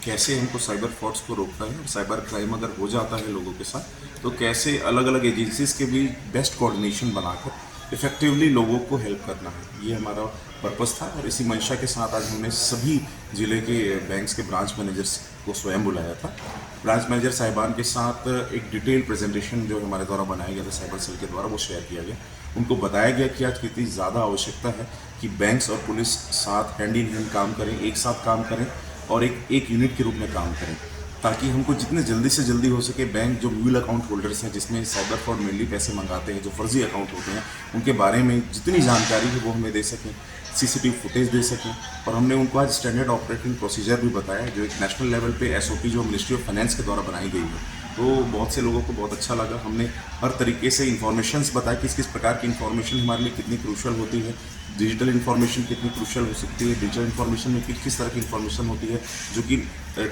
कैसे हमको cyber frauds को रोकना है और साइबर क्राइम अगर हो जाता है लोगों के साथ तो कैसे अलग अलग एजेंसीज के भी बेस्ट कोऑर्डिनेशन बनाकर इफेक्टिवली लोगों को हेल्प करना है, ये हमारा पर्पस था। और इसी मंशा के साथ आज हमने सभी ज़िले के बैंक्स के ब्रांच मैनेजर्स को स्वयं बुलाया था। ब्रांच मैनेजर साहिबान के साथ एक डिटेल प्रेजेंटेशन जो हमारे द्वारा बनाया गया था साइबर सेल के द्वारा, वो शेयर किया गया। उनको बताया गया कि आज कितनी ज़्यादा आवश्यकता है कि बैंक्स और पुलिस साथ हैंड इन हैंड काम करें, एक साथ काम करें और एक यूनिट के रूप में काम करें, ताकि हमको जितने जल्दी से जल्दी हो सके बैंक जो म्यूल अकाउंट होल्डर्स हैं, जिसमें साइबर फ्रॉड मेनली पैसे मंगाते हैं, जो फर्जी अकाउंट होते हैं, उनके बारे में जितनी जानकारी है वो हमें दे सकें, सीसीटीवी फुटेज दे सकें। और हमने उनको आज स्टैंडर्ड ऑपरेटिंग प्रोसीजर भी बताया, जो एक नेशनल लेवल पे एसओपी जो मिनिस्ट्री ऑफ फाइनेंस के द्वारा बनाई गई है, तो बहुत से लोगों को बहुत अच्छा लगा। हमने हर तरीके से इन्फॉर्मेशंस बताया कि किस प्रकार की इन्फॉर्मेशन हमारे लिए कितनी क्रूशल होती है, डिजिटल इन्फॉर्मेशन कितनी क्रूशल हो सकती है, डिजिटल इन्फॉर्मेशन में किस तरह की इन्फॉर्मेशन होती है जो कि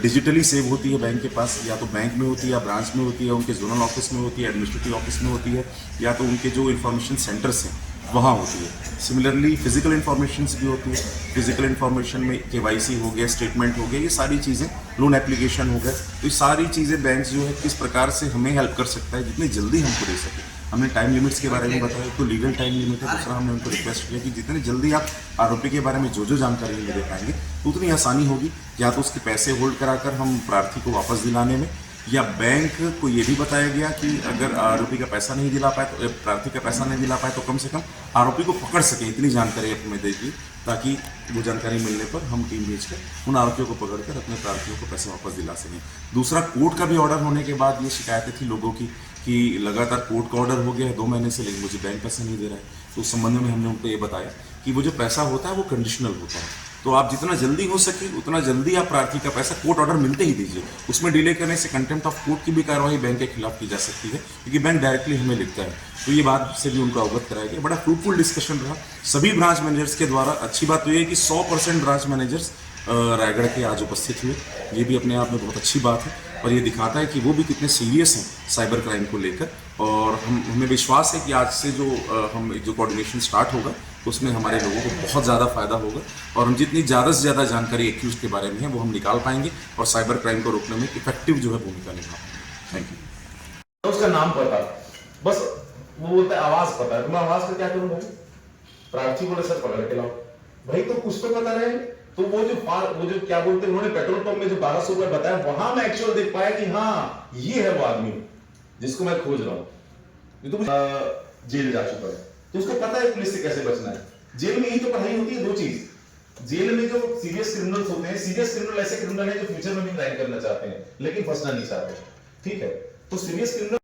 डिजिटली सेव होती है बैंक के पास, या तो बैंक में होती है या ब्रांच में होती है, उनके जोनल ऑफिस में होती है, एडमिनिस्ट्रेटिव ऑफिस में होती है, या तो उनके जो इन्फॉर्मेशन सेंटर्स हैं वहाँ होती है। सिमिलरली फिजिकल इन्फॉर्मेशन भी होती है। फिजिकल इन्फॉर्मेशन में केवाईसी हो गया, स्टेटमेंट हो गया, ये सारी चीज़ें, लोन एप्लीकेशन हो गया, तो ये सारी चीज़ें बैंक जो है किस प्रकार से हमें हेल्प कर सकता है जितनी जल्दी हमको दे सके। हमने टाइम लिमिट्स के बारे में बताया, तो लीगल टाइम लिमिट है। दूसरा हमने उनको रिक्वेस्ट किया कि जितनी जल्दी आप आरोपी के बारे में जो जो जानकारी हमें दे पाएंगे तो उतनी आसानी होगी, या तो उसके पैसे होल्ड कराकर हम प्रार्थी को वापस दिलाने में, या बैंक को ये भी बताया गया कि अगर आरोपी का पैसा नहीं दिला पाए, तो प्रार्थी का पैसा नहीं दिला पाए, तो कम से कम आरोपी को पकड़ सके, इतनी जानकारी हमें देगी, ताकि वो जानकारी मिलने पर हम टीम भेजकर उन आरोपियों को पकड़कर अपने प्रार्थियों को पैसे वापस दिला सकें। दूसरा, कोर्ट का भी ऑर्डर होने के बाद ये शिकायतें थी लोगों की कि लगातार कोर्ट का ऑर्डर हो गया है 2 महीने से, लेकिन मुझे बैंक पैसा नहीं दे रहा है। तो उस संबंध में हमने उनको ये बताया कि वो जो पैसा होता है वो कंडीशनल होता है, तो आप जितना जल्दी हो सके उतना जल्दी आप प्रार्थी का पैसा कोर्ट ऑर्डर मिलते ही दीजिए। उसमें डिले करने से कंटेम्प्ट ऑफ कोर्ट की भी कार्रवाई बैंक के खिलाफ की जा सकती है, क्योंकि बैंक डायरेक्टली हमें लिखता है। तो ये बात से भी उनको अवगत कराया गया। बड़ा फ्रूटफुल डिस्कशन रहा सभी ब्रांच मैनेजर्स के द्वारा। अच्छी बात तो ये है कि 100% ब्रांच मैनेजर्स रायगढ़ के आज उपस्थित हुए, ये भी अपने आप में बहुत अच्छी बात है, और ये दिखाता है कि वो भी कितने सीरियस हैं साइबर क्राइम को लेकर। और हमें विश्वास है कि आज से जो कोऑर्डिनेशन स्टार्ट होगा उसमें हमारे लोगों को बहुत ज़्यादा फायदा होगा, और हम जितनी ज़्यादा से ज़्यादा जानकारी एक्यूज के बारे में है वो हम निकाल पाएंगे और साइबर क्राइम को रोकने में इफेक्टिव जो है भूमिका निभा पाएंगे। Thank you. उसका नाम पता, बस वो बोलता है आवाज पता है, तो मैं आवाज का क्या करूं भाई? प्रार्थी बोले सर पकड़ के लाओ भाई, तो कुछ तो पता रहे। तो वो जो क्या बोलते हैं, उन्होंने पेट्रोल पंप में जो 1200 रुपए बताया, वहां मैं एक्चुअल देख पाया कि हाँ ये है वो आदमी जिसको मैं खोज रहा हूं। ये तो जेल जा चुका है, तो उसको पता है पुलिस से कैसे बचना है। जेल में यही तो पढ़ाई होती है, 2 चीज। जेल में जो सीरियस क्रिमिनल्स होते हैं, सीरियस क्रिमिनल ऐसे क्रिमिनल हैं जो फ्यूचर में भी क्राइम करना चाहते हैं लेकिन फंसना नहीं चाहते, ठीक है। तो सीरियस क्रिमिनल